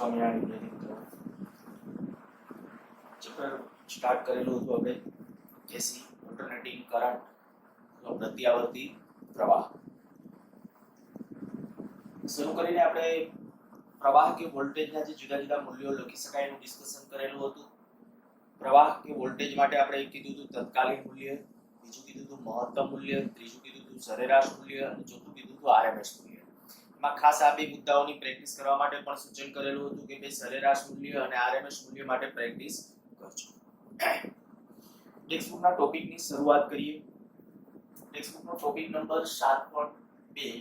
સ્વામિનારાયણ મિત્રો chapter start કરેલું હતું આપણે એસી ઓલ્ટરનેટિંગ કરંટ પ્રત્યાવર્તી પ્રવાહ શરૂ કરીને આપણે પ્રવાહ કે વોલ્ટેજના જે જુદા જુદા મૂલ્યો લખી શકાય એનું ડિસ્કશન કરેલું હતું. પ્રવાહ કે વોલ્ટેજ માટે આપણે કીધું હતું તત્કાલીન મૂલ્ય, બીજું કીધું હતું મહત્તમ મૂલ્ય, ત્રીજું કીધું હતું સરેરાશ મૂલ્ય અને ચોથું કીધું હતું આરએમએસ મૂલ્ય. એમાં ખાસ આ બે મુદ્દાઓની પ્રેક્ટિસ કરવા માટે પણ સૂચન કરેલું હતું કે ભાઈ સરેરાશ મૂલ્ય અને આરએમએસ મૂલ્ય માટે પ્રેક્ટિસ કરજો. ટેક્સ્ટબુકના ટોપિકની શરૂઆત કરીએ. ટેક્સ્ટબુકનો ટોપિક નંબર 7.2.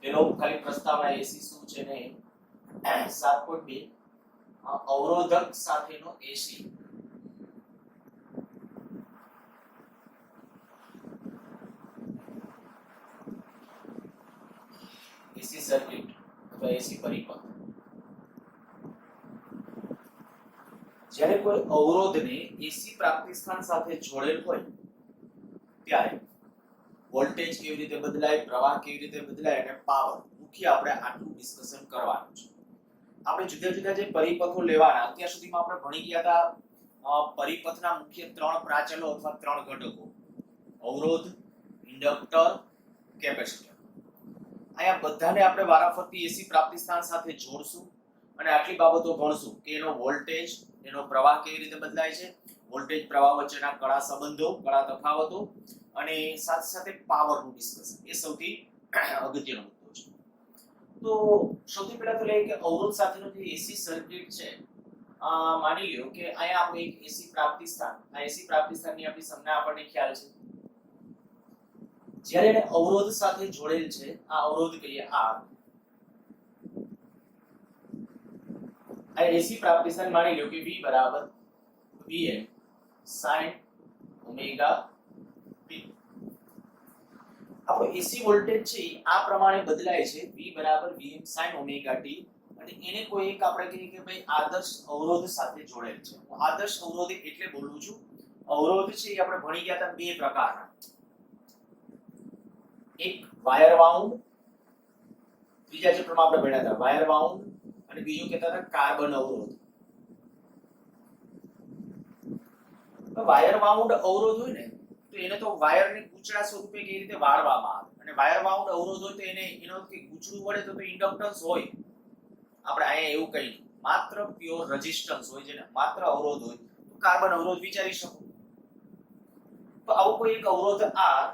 એનો ખાલી પ્રસ્તાવના એસી શું છે ને 7.2 અવરોધક સાથેનો એસી. એસી સર્કિટ અથવા એસી પરિપથ. જ્યારે કોઈ અવરોધને એસી પ્રાપ્તિસ્થાન સાથે જોડેલ હોય ત્યારે વોલ્ટેજ કેવી રીતે બદલાય, પ્રવાહ કેવી રીતે બદલાય અને પાવર મુખ્ય આપણે આટલું ડિસ્કશન કરવાનું છે. આપણે જુદા જુદા જે પરિપથો લેવાના અત્યાર સુધીમાં આપણે ભણી ગયા હતા પરિપથના મુખ્ય ત્રણ પ્રાચલો અથવા ત્રણ ઘટકો: અવરોધ, ઇન્ડક્ટર, કેપેસિટર. અહીંયા બધાને આપણે વારાફરતી એસી પ્રાપ્તિસ્થાન સાથે જોડશું અને આટલી બાબતો ભણશું કે એનો વોલ્ટેજ, એનો પ્રવાહ કેવી રીતે બદલાય છે, વોલ્ટેજ પ્રવાહ વચ્ચેના કડા સંબંધો, કડા તફાવતો અને સાથે સાથે પાવરનું ડિસ્કશન. એ સૌથી અગત્યનો મુદ્દો છે. તો સૌથી પહેલા તો લે કે અવરોધ સાથેનો જે એસી સર્કિટ છે, માની લ્યો કે અહીંયા આપણે એક એસી પ્રાપ્તિસ્થાન, આ એસી પ્રાપ્તિસ્થાનની આપણી સંજ્ઞા આપણને ખ્યાલ છે. જ્યારે એને અવરોધ સાથે જોડેલ છે, આ અવરોધ કહીએ R. આ એસી પ્રાપ્તિસ્થાન માની લ્યો કે V બરાબર Vm sin ઓમેગા t. આપણો એસી વોલ્ટેજ છે આ પ્રમાણે બદલાય છે, V બરાબર Vm sin ઓમેગા t, અને એને કોઈ એક આપણે કહીએ કે ભાઈ આદર્શ અવરોધ સાથે જોડેલ છે. હું આદર્શ અવરોધ એટલે બોલું છું, અવરોધ છે એ આપણે ભણી ગયા હતા બે પ્રકારના. એક વાયર વાઉન્ડ, ત્રીજા ચેપ્ટરમાં આપણે ભણ્યા હતા વાયર વાઉન્ડ, અને બીજું કહેતા હતા કાર્બન અવરોધ. તો વાયર વાઉન્ડ અવરોધ હોય ને તો એને તો વાયરને ગૂંચળા સ્વરૂપે કેવી રીતે વાળવામાં આવે, અને વાયર વાઉન્ડ અવરોધ હોય તો એને એનો કે ગૂંચળું વળે તો ઇન્ડક્ટન્સ હોય. આપણે અહીંયા એવું કઈ નહીં, માત્ર પ્યોર રેઝિસ્ટન્સ હોય, જેને માત્ર અવરોધ હોય તો કાર્બન અવરોધ વિચારી શકો. તો આવો કોઈ એક અવરોધ R,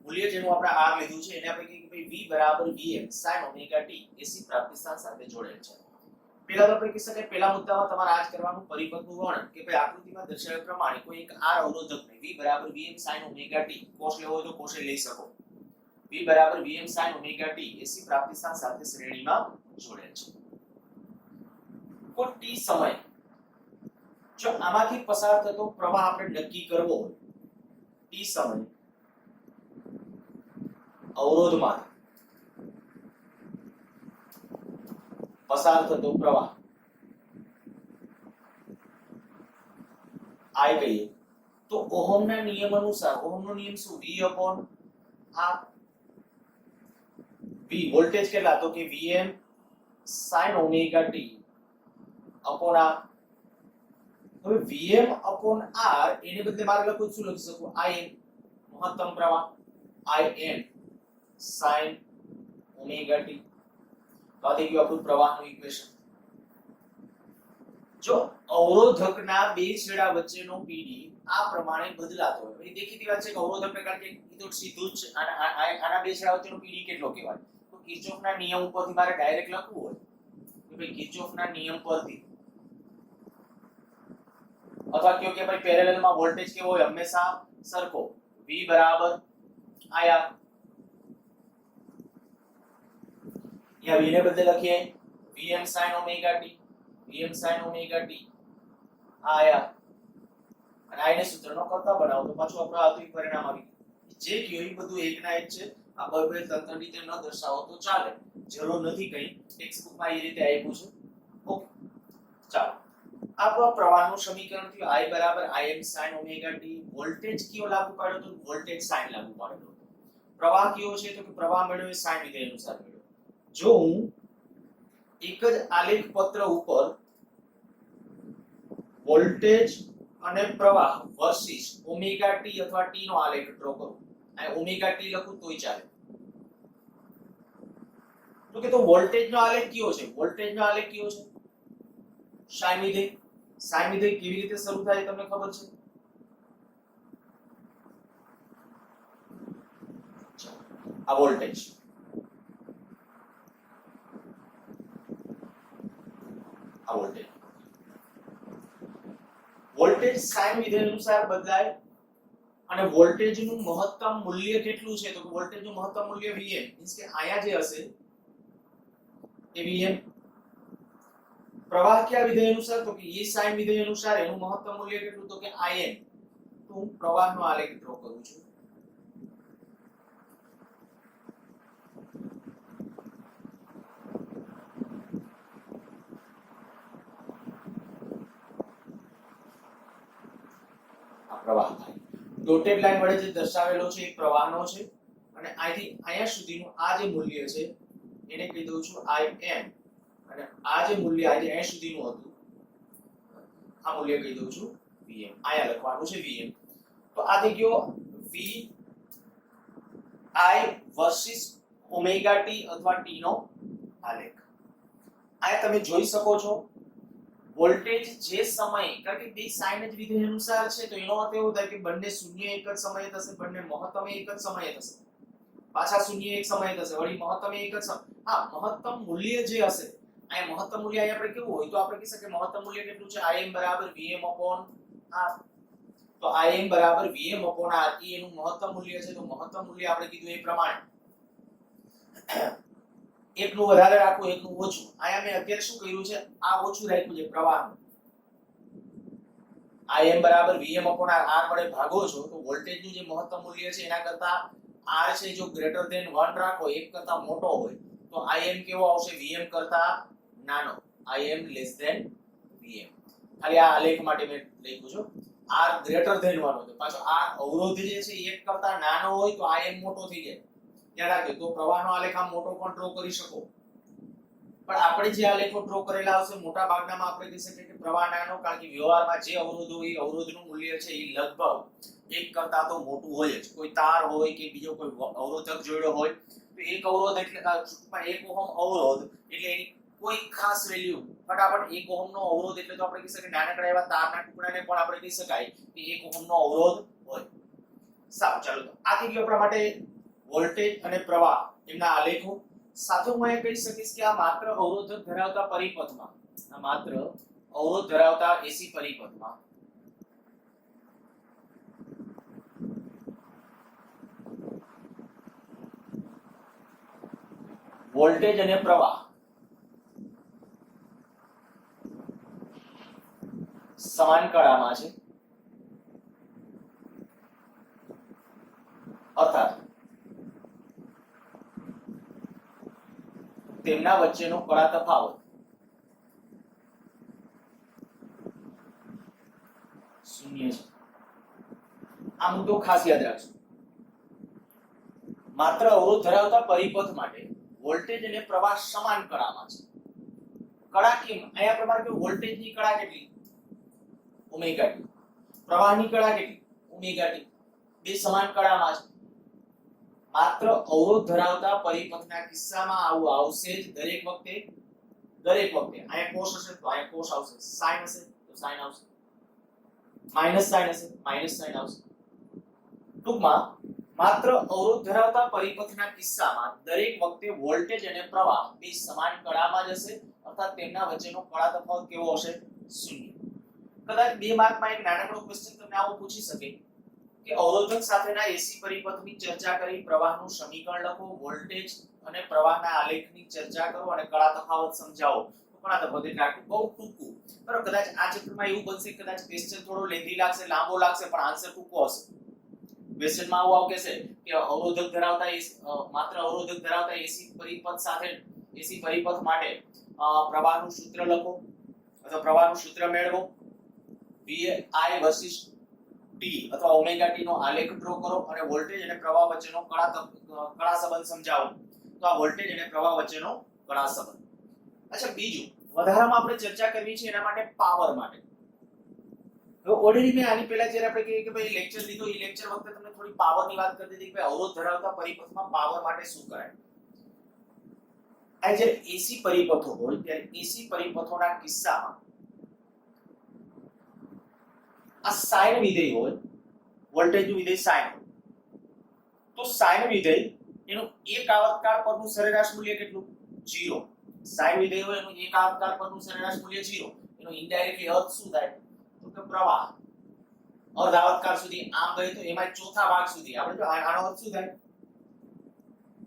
મૂલ્ય જેનું આપણે R લીધું છે, એને આપણે કહીએ કે ભાઈ V બરાબર Vm sin ઓમેગા t એસી પ્રાપ્તિસ્થાન સાથે જોડેલ છે. પહેલા તો આપણે કહી શકાય પહેલા મુદ્દામાં તમારે આજ કરવાનું પરિપથનું વર્ણન કે ભાઈ આકૃતિમાં દર્શાવ્યા પ્રમાણે કોઈ એક R અવરોધકને V બરાબર Vm sin ઓમેગા t, કોષ લેવો હોય તો કોષે લઈ શકો. V બરાબર Vm sin ઓમેગા t એસી પ્રાપ્તિસ્થાન સાથે શ્રેણીમાં જોડેલ છે. કોઈ t સમય જો આમાંથી પસાર થતો પ્રવાહ આપણે નક્કી કરવો હોય, t સમય અવરોધમાં પસાર થતો પ્રવાહ I કહીએ તો ઓહમના નિયમ અનુસાર, ઓહમનો નિયમ શું? V upon R. V voltage કેટલા? તો કે Vm sin omega t upon R. હવે Vm upon R એને બદલે મારે લખવું શું લખી શકું? Im મહત્તમ પ્રવાહ, Im sin ઓમેગા t. તો આ થઈ ગયું આપણું પ્રવાહનું ઇક્વેશન. જો અવરોધકના બે છેડા વચ્ચેનો PD આ પ્રમાણે બદલાતો હોય, એ દેખીતી વાત છે કે અવરોધકને કારણ કે એ તો સીધું જ આના બે છેડા વચ્ચેનો PD કેટલો કહેવાય? તો કિર્ચોફના નિયમ ઉપરથી મારે ડાયરેક્ટ લખવું હોય કે ભાઈ કિર્ચોફના નિયમ પરથી, અથવા કયો કે ભાઈ પેરેલલમાં વોલ્ટેજ કેવો હોય? હંમેશા સરખો, V બરાબર IR. यहाँ V ने बदले लखिए Vm sin omega t, Vm sin omega t आया, અને આને સૂત્રનો કરતા બનાવો તો પાછું આપણો આત્વિક પરિણામ આવી ગયું. જે કયો એ બધું એકના એક છે. આ બરાબર તંત્ર રીતે ન દર્શાવો તો ચાલે, જરૂર નથી કઈ, ટેક્સ્ટ બુકમાં એ રીતે આપ્યું છે. ઓકે, ચાલો આપણો પ્રવાહનું સમીકરણ થયું I બરાબર Im sin omega t. Voltage કયો લાગુ પાડ્યો? તો વોલ્ટેજ sin લાગુ પાડ્યો. પ્રવાહ કયો છે? તો કે પ્રવાહ મેળવ્યો sin વિધેય અનુસાર મેળવ્યો. જો હું એક જ આલેખ પત્ર ઉપર વોલ્ટેજ અને પ્રવાહ વર્સિસ ઓમેગા ટી અથવા ટી નો આલેખ ડ્રો કરો. આ ઓમેગા ટી લખું તોય ચાલે. તો કે તો વોલ્ટેજ નો આલેખ કયો છે? વોલ્ટેજ નો આલેખ કયો છે? સાઇન વિધેય. સાઇન વિધેય કેવી રીતે શરૂ થાય તમને ખબર છે? આ વોલ્ટેજ, આ વોલ્ટેજ, વોલ્ટેજ સાઇન વિધેય અનુસાર બદલાય અને વોલ્ટેજ નું મહત્તમ મૂલ્ય કેટલું છે? તો વોલ્ટેજ નું મહત્તમ મૂલ્ય Vm, મીન્સ કે આયા જે હશે એ Vm. પ્રવાહ કયા વિધેય અનુસાર? તો કે એ સાઇન વિધેય અનુસાર એનું મહત્તમ મૂલ્ય કેટલું? તો કે Im. તો હું પ્રવાહનો આલેખ ડ્રો કરું છું. આ પ્રવાહ થાય. ડોટેડ લાઈન વડે જે દર્શાવેલો છે એ પ્રવાહનો છે અને અહીંથી અહીંયા સુધીનું આ જે મૂલ્ય છે એને કહી દઉં છું Im અને આ જે મૂલ્ય અહીંયા સુધીનું હતું આ મૂલ્ય કહી દઉં છું Vm. અહીંયા લખવાનું છે Vm. તો આ થઈ ગયો V I versus omega T અથવા ટી નો આલેખ. અહીંયા તમે જોઈ શકો છો વોલ્ટેજ જે સમય, કારણ કે બે સાઇન જ વિધેય અનુસાર છે તો એનો અર્થ એવો થાય કે બંને શૂન્ય એક જ સમયે થશે, બંને મહત્તમ એક જ સમયે થશે, પાછા શૂન્ય એક સમયે થશે, વળી મહત્તમ એક જ સમય. હા, મહત્તમ મૂલ્ય જે હશે અહીંયા મહત્તમ મૂલ્ય અહીંયા આપણે કેવું હોય તો આપણે કહી શકીએ મહત્તમ મૂલ્ય કેટલું છે? Im બરાબર Vm upon R. તો Im બરાબર Vm upon R એનું મહત્તમ મૂલ્ય છે. તો મહત્તમ મૂલ્ય આપણે કીધું એ પ્રમાણે એકનું વધારે રાખવું, એકનું ઓછું. અહીંયા મેં અત્યારે શું કર્યું છે? આ ઓછું રાખ્યું છે પ્રવાહનું. Im બરાબર Vm upon R, R વડે ભાગો છો તો વોલ્ટેજનું જે મહત્તમ મૂલ્ય છે એના કરતા R છે જો ગ્રેટર ધેન 1 રાખો, એક કરતા મોટો હોય તો Im કેવો આવશે? Vm કરતા નાનો. Im less than Vm. ખાલી આ આલેખ માટે મેં લખ્યું છે. R ગ્રેટર ધેન 1 હોય તો પાછો આ અવરોધ જે છે એક કરતા નાનો હોય તો Im મોટો થઈ જાય. યાદ રાખજો. તો પ્રવાહનો આલેખ આમ મોટો પણ ડ્રો કરી શકો. પણ આપણે જે આલેખો ડ્રો કરેલા હશે મોટા ભાગનામાં આપણે કહી શકીએ કે પ્રવાહ નાનો, કારણ કે વ્યવહારમાં જે અવરોધ હોય એ અવરોધનું મૂલ્ય છે એ લગભગ એક કરતા તો મોટું હોય જ. કોઈ તાર હોય કે બીજો કોઈ અવરોધક જોડ્યો હોય તો એક અવરોધ એટલે ટૂંકમાં 1 ઓહમ અવરોધ એટલે એની કોઈ ખાસ વેલ્યુ, ફટાફટ 1 ઓહમનો અવરોધ એટલે તો આપણે કહી શકીએ નાનકડા એવા તારના ટુકડાને પણ આપણે કહી શકાય કે 1 ઓહમનો અવરોધ હોય. સારું, ચાલો તો આ થઈ ગયું આપણા માટે વોલ્ટેજ અને પ્રવાહ એમના આલેખો. સાથે હું એ કહી શકીશ કે આ માત્ર અવરોધક ધરાવતા પરિપથમાં, આ માત્ર અવરોધ ધરાવતા એસી પરિપથમાં વોલ્ટેજ અને પ્રવાહ સમાન કળામાં છે, અર્થાત તેમના વચ્ચેનો કળા તફાવત શૂન્ય છે. આ મુદ્દો ખાસ યાદ રાખજો. માત્ર અવરોધ ધરાવતા પરિપથ માટે વોલ્ટેજ અને પ્રવાહ સમાન કળામાં છે. કળા કેમ? અહીંયા પ્રમાણે કે વોલ્ટેજની કળા કેટલી? Omega T. પ્રવાહની કળા કેટલી? Omega T. બે સમાન કળામાં છે. માત્ર અવરોધ ધરાવતા પરિપથના કિસ્સામાં આવું આવશે જ. દરેક વખતે અહીંયા કોસ હશે તો અહીંયા કોસ આવશે, સાઇન હશે તો સાઇન આવશે, માઈનસ સાઇન હશે માઈનસ સાઇન આવશે. ટૂંકમાં માત્ર અવરોધ ધરાવતા પરિપથના કિસ્સામાં દરેક વખતે વોલ્ટેજ અને પ્રવાહ બે સમાન કળામાં જ હશે, અર્થાત તેમના વચ્ચેનો કળા તફાવત કેવો હશે? શૂન્ય. કદાચ 2 માર્કમાં એક નાનકડો ક્વેશ્ચન તમને આવો પૂછી શકે કે અવરોધક સાથેના એસી પરિપથની ચર્ચા કરી, પ્રવાહનું સમીકરણ લખો, વોલ્ટેજ અને પ્રવાહના આલેખની ચર્ચા કરો અને કળા તફાવત સમજાવો. તો કળા તફાવત એટલે આટલું બહુ ટૂંકું. બરાબર, કદાચ આ ચેપ્ટરમાં એવું બનશે કદાચ ક્વેશ્ચન થોડો લેન્ધી લાગશે, લાંબો લાગશે, પણ આન્સર ટૂંકો હશે. ક્વેશ્ચનમાં આવું કહેશે કે અવરોધક ધરાવતા માત્ર અવરોધક ધરાવતા એસી પરિપથ સાથે એસી પરિપથ માટે પ્રવાહનું સૂત્ર લખો અથવા પ્રવાહનું સૂત્ર મેળવો, V I વર્સિસ ટી અથવા ઓમેગા ટી નો આલેખ ડ્રો કરો અને વોલ્ટેજ અને પ્રવાહ વચ્ચેનો કળા સંબંધ સમજાવો. તો આ વોલ્ટેજ અને પ્રવાહ વચ્ચેનો કળા સંબંધ. अच्छा बीजू વધારામાં આપણે ચર્ચા કરવી છે એના માટે પાવર માટે. હવે ઓલરેડી મેં આની પહેલા જ્યારે આપણે કહીએ કે ભાઈ લેક્ચર લીધો એ લેક્ચર વખતે તમને થોડી પાવરની વાત કરી દીધી કે અવરોધ ધરાવતા પરિપથમાં પાવર માટે શું કરાય. આ જે એસી પરિપથો હોય ત્યારે એસી પરિપથોના કિસ્સામાં આ સાઇન વિધેય હોય, વોલ્ટેજનું વિધેય સાઇન હોય, તો સાઇન વિધેય એનું એક આવર્તકાળ પરનું સરેરાશ મૂલ્ય કેટલું? 0. સાઇન વિધેય હોય એનું એક આવર્તકાળ પરનું સરેરાશ મૂલ્ય 0. એનો ઇનડાયરેક્ટલી અર્થ શું થાય? તો કે પ્રવાહ અર્ધ આવર્તકાળ સુધી આમ ગઈ તો એમાં ચોથા ભાગ સુધી આપણે જો આનો અર્થ શું થાય?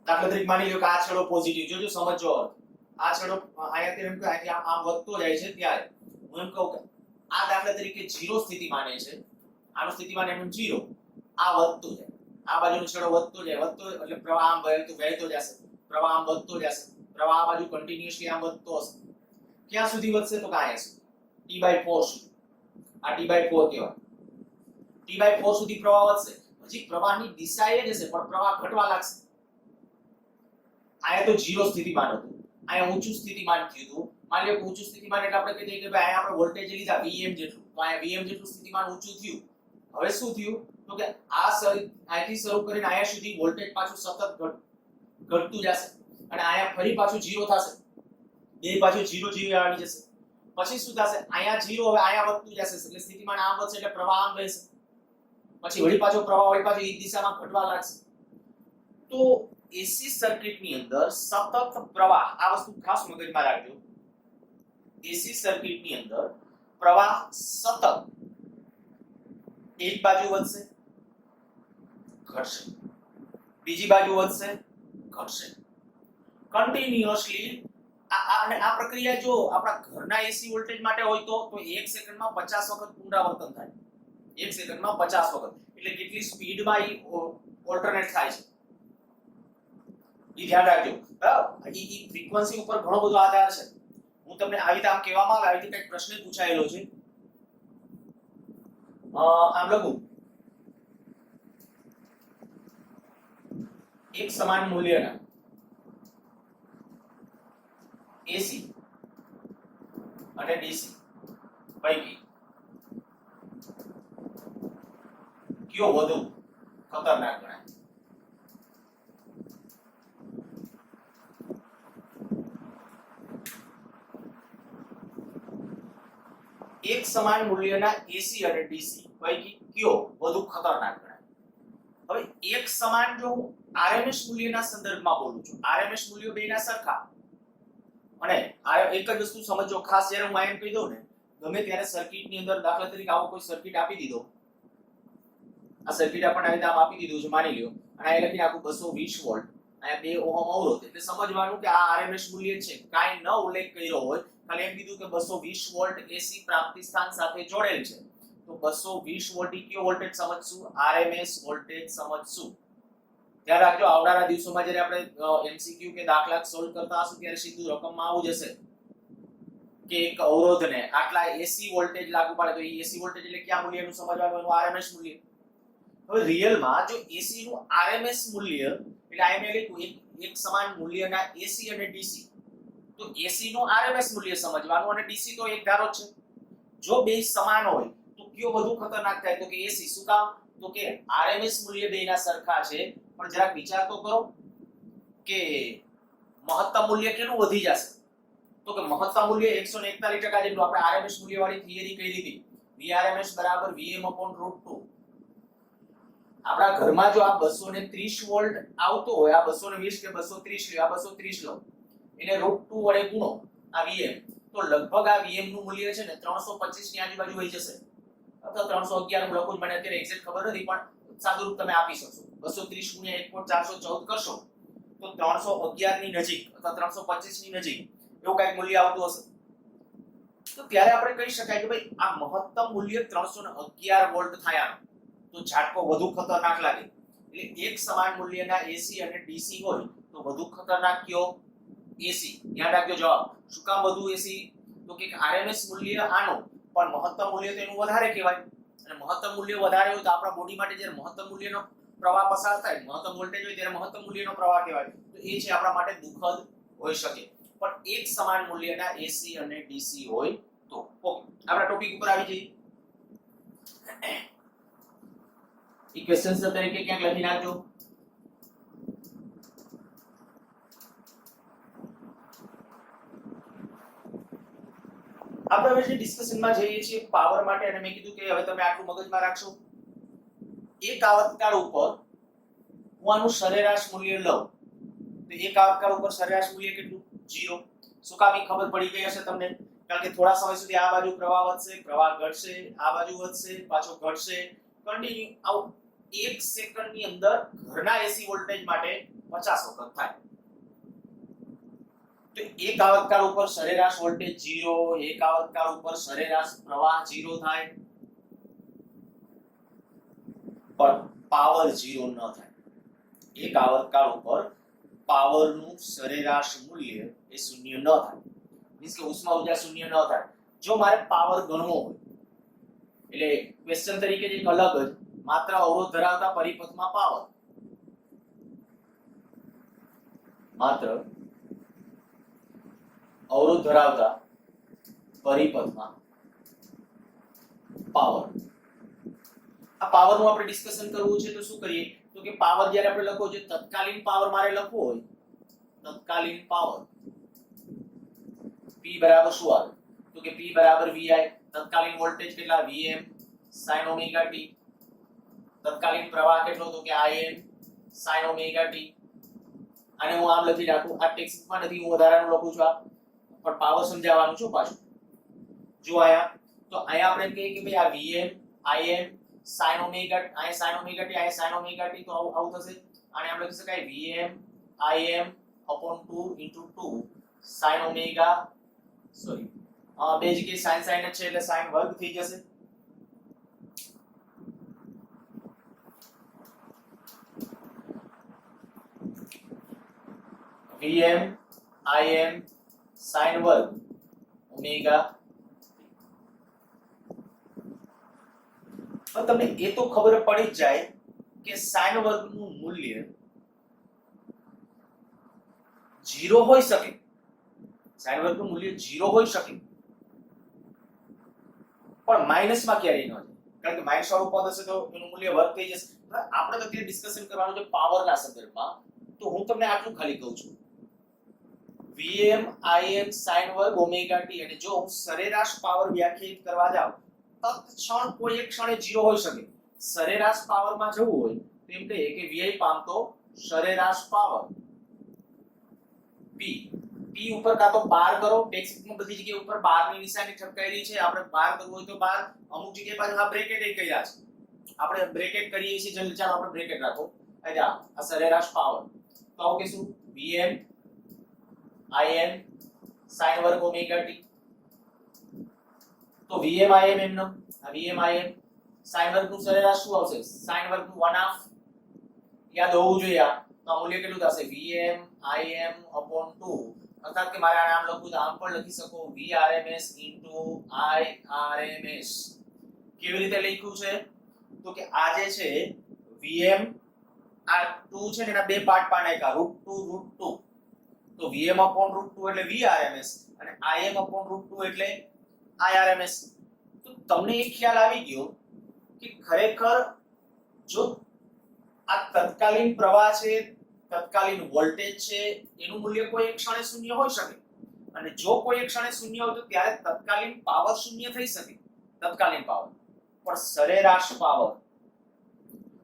દાખલા તરીકે માની લો કે આ છેડો પોઝિટિવ, જોજો સમજો. આ છેડો અહીંયાથી એમ કે અહીંથી આમ વધતો જાય છે ત્યારે હું એમ કહું કે આ દાખલા તરીકે 0 સ્થિતિ માને છે, આનો સ્થિતિમાન એનું 0, આ વધતો જાય, આ બાજુનો છેડો વધતો જાય, વધતો એટલે પ્રવાહ આમ વહેતો જશે, પ્રવાહ આમ વધતો જશે, પ્રવાહ આ બાજુ કન્ટિન્યુઅસલી આમ વધતો હશે. ક્યાં સુધી વધશે? તો કાંઈ હશે T/4 સુધી. આ T/4 કહેવાય. T/4 સુધી પ્રવાહ વધશે. હજી પ્રવાહની દિશા એ જ હશે પણ પ્રવાહ ઘટવા લાગશે. આયા તો 0 સ્થિતિમાન હતું, આયા ઊંચું સ્થિતિમાન થયું હતું. માની લો કે ઊંચું સ્થિતિમાન એટલે આપણે કહી દઈએ કે ભાઈ આયા આપણે વોલ્ટેજ લીધા Vm જેટલું, તો આયા Vm જેટલું સ્થિતિમાન ઊંચું થયું. હવે શું થયું? તો કે આ અહીંથી શરૂ કરીને આયા સુધી વોલ્ટેજ પાછું સતત ઘટતું જશે અને આયા ફરી પાછું 0 થશે. બે પાછું 0 જેવી આવી જશે. પછી શું થશે? આયા 0 હવે આયા વધતું જશે એટલે સ્થિતિમાન આમ વધશે એટલે પ્રવાહ આમ વહેશે. પછી વળી પાછો પ્રવાહ વળી પાછો એ દિશામાં ઘટવા લાગશે. તો એસી સર્કિટની અંદર સતત પ્રવાહ, આ વસ્તુ ખાસ મગજમાં રાખજો. એસી સર્કિટની અંદર પ્રવાહ સતત એક બાજુ વધશે, ઘટશે, બીજી બાજુ વધશે, ઘટશે, કન્ટિન્યુઅસલી. અને આ પ્રક્રિયા જો આપણા ઘરના એસી વોલ્ટેજ માટે હોય તો 1 સેકન્ડમાં 50 વખત પુનરાવર્તન થાય. 1 સેકન્ડમાં 50 વખત એટલે કેટલી સ્પીડમાં ઈ ઓલ્ટરનેટ થાય છે ઈ ધ્યાન રાખજો. ઈ ફ્રીક્વન્સી ઉપર ઘણો બધો આધાર છે. હું તમને આવી રીતે આમ કહેવામાં આવે, આવી રીતે કંઈક પ્રશ્ન પૂછાયેલો છે. આમ લખું, એક સમાન મૂલ્યના એસી અને ડીસી પૈકી કયો વધુ ખતરનાક ગણાય? એક સમાન મૂલ્યના એસી અને ડીસી પૈકી કયો વધુ ખતરનાક ગણાય? હવે એક સમાન જો હું આરએમએસ મૂલ્યના સંદર્ભમાં બોલું છું, આરએમએસ મૂલ્યો બેના સરખા. અને આ એક જ વસ્તુ સમજો ખાસ, જ્યારે હું એમ કહી દઉં ને ગમે ત્યારે સર્કિટની અંદર દાખલા તરીકે આવો કોઈ સર્કિટ આપી દીધો, આ સર્કિટ આપણને આવી રીતે આમ આપી દીધું છે માની લ્યો, અને આ લખી નાખું 220 વોલ્ટ, અહીંયા 2 ઓહમ અવરોધ, એટલે સમજવાનું કે આ આરએમએસ મૂલ્ય છે. કાઈ ન ઉલ્લેખ કર્યો હોય, ખાલી એમ કીધું કે 220 વોલ્ટ એસી પ્રાપ્તિ સ્થાન સાથે જોડેલ છે, તો 220 વોલ્ટ ઈ કયો વોલ્ટેજ સમજશું? આરએમએસ વોલ્ટેજ સમજશું. ધ્યાન રાખજો, આવનારા દિવસોમાં જ્યારે આપણે એમસીક્યુ કે દાખલા સોલ્વ કરતા હશું ત્યારે સીધું રકમમાં આવું જશે કે એક અવરોધને આટલા એસી વોલ્ટેજ લાગુ પડે તો એ એસી વોલ્ટેજ એટલે કયા મૂલ્યનું સમજવાનું? એનું આરએમએસ મૂલ્ય. હવે રિયલમાં જો એસી નું આરએમએસ મૂલ્ય એટલે આઈ મેં લખ્યું એક સમાન મૂલ્યના એસી અને ડીસી, તો એસી નું આરએમએસ મૂલ્ય સમજવાનું અને ડીસી તો એક ધારો છે. જો બે સમાન હોય તો કયો વધુ ખતરનાક થાય? તો કે એસી. શું કામ? તો કે આરએમએસ મૂલ્ય બેના સરખા છે, પણ જરાક વિચાર તો કરો કે મહત્તમ મૂલ્ય કેનું વધી જશે? તો કે મહત્તમ મૂલ્ય 141% જેટલું. આપણે આરએમએસ મૂલ્ય વાળી થિયરી કરી દીધી, Vrms = Vm/√2. આપણા ઘરમાં જો આ 230 વોલ્ટ આવતો હોય, આ 220 કે 230 લ્યો, આ 230 લો, એને √2 વડે ગુણો આ Vm, તો લગભગ આ Vm નું મૂલ્ય છે ને 325 ની આજુબાજુ હોઈ જશે, અથવા 311 હું લખું, મને અત્યારે એક્ઝેક્ટ ખબર નથી, પણ સાદું રૂપ તમે આપી શકશો. 230 * 1.414 કરશો તો 311 ની નજીક અથવા 325 ની નજીક એવું કંઈક મૂલ્ય આવતું હશે. તો ત્યારે આપણે કહી શકાય કે ભાઈ આ મહત્તમ મૂલ્ય 311 વોલ્ટ થાય. તો ઝાટકો વધુ ખતરનાક લાગે. એટલે એક સમાન મૂલ્યના એસી અને ડીસી હોય તો વધુ ખતરનાક કયો? એસી. ધ્યાન રાખજો જવાબ. શું કામ વધુ એસી? તો કે આરએમએસ મૂલ્ય આનું પણ મહત્તમ મૂલ્ય તો એનું વધારે કહેવાય, અને મહત્તમ મૂલ્ય વધારે હોય તો આપણા બોડી માટે જ્યારે મહત્તમ મૂલ્યનો પ્રવાહ પસાર થાય, મહત્તમ વોલ્ટેજ હોય ત્યારે મહત્તમ મૂલ્યનો પ્રવાહ કહેવાય, તો એ છે આપણા માટે દુઃખદ હોઈ શકે. પણ એક સમાન મૂલ્યના એસી અને ડીસી હોય તો. ઓકે, આપણા ટોપિક ઉપર આવી જઈએ. ઇક્વેશન્સ તરીકે ક્યાંક લખી નાખજો. આપણે હવે જે ડિસ્કશનમાં જઈએ છીએ પાવર માટે, અને મેં કીધું કે હવે તમે આટલું મગજમાં રાખશો. એક આવર્તકાળ ઉપર હું આનું સરેરાશ મૂલ્ય લઉં તો એક આવર્તકાળ ઉપર સરેરાશ મૂલ્ય કેટલું? 0. શું કામ? એ ખબર પડી ગઈ હશે તમને, કારણ કે થોડા સમય સુધી આ બાજુ પ્રવાહ વધશે, પ્રવાહ ઘટશે, આ બાજુ વધશે, પાછો ઘટશે, કન્ટિન્યુ આવું 1 સેકન્ડની અંદર ઘરના એસી વોલ્ટેજ માટે 50 વખત થાય. તો એક આવર્તકાળ ઉપર સરેરાશ વોલ્ટેજ 0, એક આવર્તકાળ ઉપર સરેરાશ પ્રવાહ 0 થાય, પણ પાવર 0 ન થાય. એક આવર્તકાળ ઉપર પાવરનું સરેરાશ મૂલ્ય એ શૂન્ય ન થાય, મીન્સ કે ઉષ્મા ઊર્જા શૂન્ય ન થાય. જો મારે પાવર ગણવો હોય, એટલે ક્વેશ્ચન તરીકે એક અલગ જ માત્ર અવરોધ ધરાવતા પરિપથમાં પાવર, માત્ર અવરોધ ધરાવતા પરિપથમાં પાવર. આ પાવરનું આપણે ડિસ્કશન કરવું છે તો શું કરીએ? તો કે પાવર જ્યારે આપણે લખો છે, તત્કાલીન પાવર મારે લખવો હોય, તત્કાલીન પાવર P બરાબર શું આવે? તો કે P બરાબર VI. તત્કાલીન વોલ્ટેજ કેટલા? Vm sin omega t. તત્કાલીન પ્રવાહ કેટલો? તો કે Im sin ઓમેગા t. આને હું આમ લખી નાખું, આ ટેક્સ્ટમાં નથી, હું વધારાનું લખું છું, આ પણ પાવર સમજાવવાનું છું પાછું. જો આયા તો આયા આપણે કહીએ કે ભાઈ આ Vm Im sin ઓમેગા, આયા sin ઓમેગા t, આયા sin ઓમેગા t, તો આવું થશે. આને આપણે લખી શકાય Vm Im upon 2 into 2 sin omega, sorry બે જગ્યાએ sin sin જ છે એટલે sin વર્ગ થઈ જશે. Vm Im sin વર્ગ ઓમેગા. હવે તમને એ તો ખબર પડી જ જાય કે sin વર્ગનું મૂલ્ય 0 હોઈ શકે, sin વર્ગનું મૂલ્ય 0 હોઈ શકે, પણ માઈનસમાં ક્યારેય ન જાય, કારણ કે માઈનસ વાળું પદ હશે તો એનું મૂલ્ય વર્ગ થઈ જશે. આપણે તો અત્યારે ડિસ્કશન કરવાનું છે પાવરના સંદર્ભમાં, તો હું તમને આટલું ખાલી કહું છું, Vm Im sin વર્ગ ઓમેગા t. અને જો હું સરેરાશ પાવર વ્યાખ્યાયિત કરવા જાઉં, તત્ક્ષણ કોઈ એક ક્ષણે 0 હોઈ શકે. સરેરાશ પાવરમાં જવું હોય તો એમ કહીએ કે Vi પામતો સરેરાશ પાવર P. P ઉપર કાં તો બાર કરો, ટેક્સ્ટમાં બધી જગ્યાએ ઉપર બારની નિશાની છપકાયેલી છે, આપણે બાર કરવું હોય તો બાર, અમુક જગ્યાએ પાછું આ બ્રેકેટ એ કર્યા છે, આપણે બ્રેકેટ કરીએ છીએ, ચાલો આપણે બ્રેકેટ રાખો. આ સરેરાશ પાવર તો આવું કહીશું Vm Im sin વર્ગ ઓમેગા t. તો Vm Im એમનો આ Vm Im sin વર્ગનું સરેરાશ શું આવશે? sin વર્ગનું 1/2. યાદ હોવું જોઈએ. આ તો આ મૂલ્ય કેટલું થશે? Vm Im upon 2, અર્થાત કે મારે આ નામ લખવું તો આમ પણ લખી શકો Vrms into Irms. કેવી રીતે લખ્યું છે? તો કે આ જે છે Vm, આ 2 છે ને એના બે પાર્ટ નાખ્યા, √2 √2. તો Vm upon √2 એટલે Vrms અને Im upon √2 એટલે Irms. તો તમને એક ખ્યાલ આવી ગયો કે ખરેખર જો આ તત્કાલીન પ્રવાહ છે, તત્કાલીન વોલ્ટેજ છે, એનું મૂલ્ય કોઈ એક ક્ષણે શૂન્ય હોઈ શકે, અને જો કોઈ એક ક્ષણે શૂન્ય હોય તો ત્યારે તત્કાલીન પાવર શૂન્ય થઈ શકે, તત્કાલીન પાવર. પણ સરેરાશ પાવર,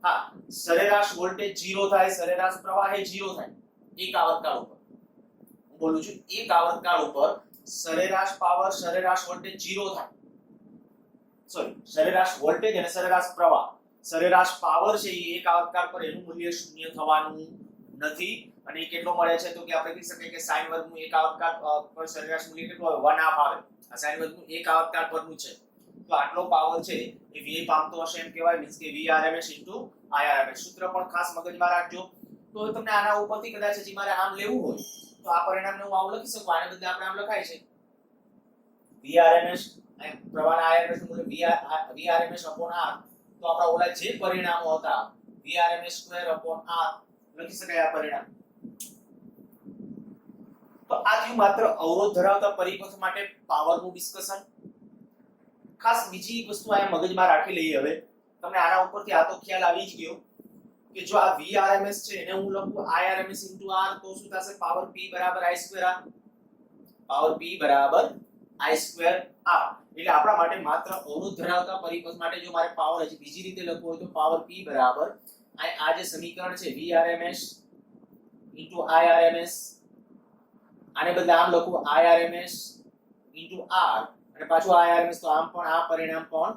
હા, સરેરાશ વોલ્ટેજ 0 થાય, સરેરાશ પ્રવાહ એ 0 થાય એક આવર્તકાળ ઉપર. હું બોલું છું એક આવર્તકાળ ઉપર સરેરાશ પાવર, સરેરાશ વોલ્ટેજ 0 થાય. સોરી, સરેરાશ વોલ્ટેજ અને સરેરાશ પ્રવાહ, સરેરાશ પાવર છે એ એક આવર્તકાળ પર એનું મૂલ્ય શૂન્ય થવાનું નથી. અને એ કેટલો મળે છે? તો કે આપણે કહી શકીએ કે sin વર્ગનું એક આવર્તકાળ પર સરેરાશ મૂલ્ય કેટલું આવે? 1/2 આવે. આ sin વર્ગનું એક આવર્તકાળ પરનું છે, તો આટલો પાવર છે એ Vi પામતો હશે એમ કહેવાય, મીન્સ કે Vrms into Irms. સૂત્ર પણ ખાસ મગજમાં રાખજો. તો તમને આના ઉપરથી કદાચ હજી મારે આમ લેવું હોય તો આ પરિણામને હું આવું લખી શકું, આને બદલે આપણે આમ લખાય છે Vrms પ્રવાહના Irms નું મૂલ્ય Vrms upon R. તો આપણા ઓલા જે પરિણામો હતા Vrms square upon R લખી શકાય આ પરિણામ. તો આ થયું માત્ર અવરોધ ધરાવતા પરિપથ માટે પાવરનું ડિસ્કશન. ખાસ બીજી એક વસ્તુ અહીંયા મગજમાં રાખી લઈએ. હવે તમને આના ઉપરથી આ તો ખ્યાલ આવી જ ગયો કે જો આ Vrms છે એને હું લખું Irms r તો શું થશે? પાવર p બરાબર i2r. પાવર p બરાબર i2r. એટલે આપણા માટે માત્ર અવરોધ ધરાવતા પરિપથ માટે જો મારે પાવર હજી બીજી રીતે લખવો હોય તો પાવર p બરાબર આ જે સમીકરણ છે Vrms Irms, આને બદલે આમ લખું Irms r અને પાછું Irms, તો આમ પણ આ પરિણામ પણ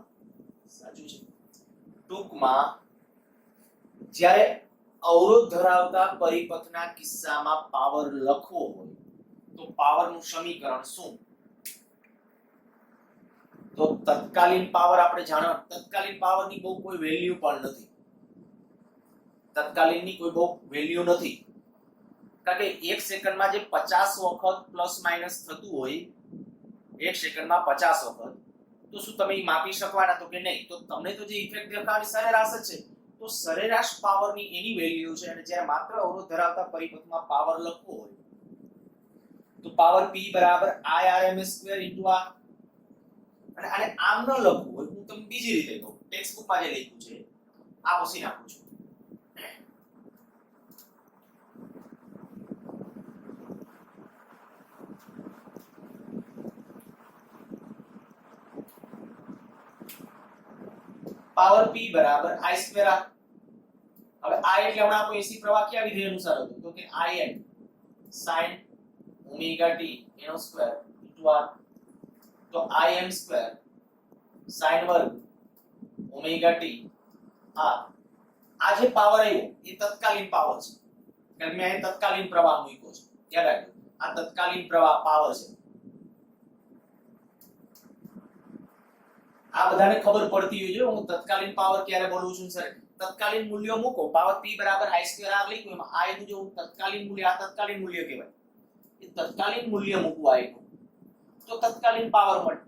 સાચું છે. ટૂંકમાં જ્યારે અવરોધ ધરાવતા પરિપથના કિસ્સામાં પાવર લખવો હોય તો પાવરનું સમીકરણ શું? તો તત્કાલીન પાવર આપણે જાણો, તત્કાલીન પાવરની બહુ કોઈ વેલ્યુ પણ નથી. તત્કાલીનની કોઈ બહુ વેલ્યુ નથી, કારણ કે 1 સેકન્ડમાં જે 50 વખત પ્લસ માઇનસ થતું હોય, 1 સેકન્ડમાં 50 વખત, તો શું તમે એ માપી શકવાના? તો કે નહીં. તો તમને તો જે ઇફેક્ટ દેખાવાની સરેરાશ જ છે, તો સરેરાશ પાવરની એની વેલ્યુ છે. અને જ્યારે માત્ર અવરોધ ધરાવતા પરિપથમાં પાવર લખવો હોય તો પાવર p બરાબર Irms2 r. અને આને આમ ન લખવું હોય, હું તમને બીજી રીતે કહું, ટેક્સ્ટ બુકમાં જે લખ્યું છે આ પૂછી નાખું છું. પાવર p બરાબર i2r. હવે i એટલે હમણાં આપણો એસી પ્રવાહ કયા વિધેય અનુસાર હતો? તો કે in sin omega t એનો સ્ક્વેર r. તો im2 sin વર્ગ omega t r. આ જે પાવર આવ્યો એ તત્કાલીન પાવર છે, કારણ કે મેં અહીં તત્કાલીન પ્રવાહ મૂક્યો છે. યાદ રાખજો, આ તત્કાલીન પ્રવાહ પાવર છે. આ બધાને ખબર પડતી હોય છે હું તત્કાલીન પાવર ક્યારે બોલું છું. સર તત્કાલીન મૂલ્યો મૂકો, પાવર p બરાબર i2r લખ્યું, એમાં i નું જો તત્કાલીન મૂલ્ય, આ તત્કાલીન મૂલ્ય કહેવાય, એ તત્કાલીન મૂલ્ય મૂકવું i નું, તો તત્કાલીન પાવર મળે.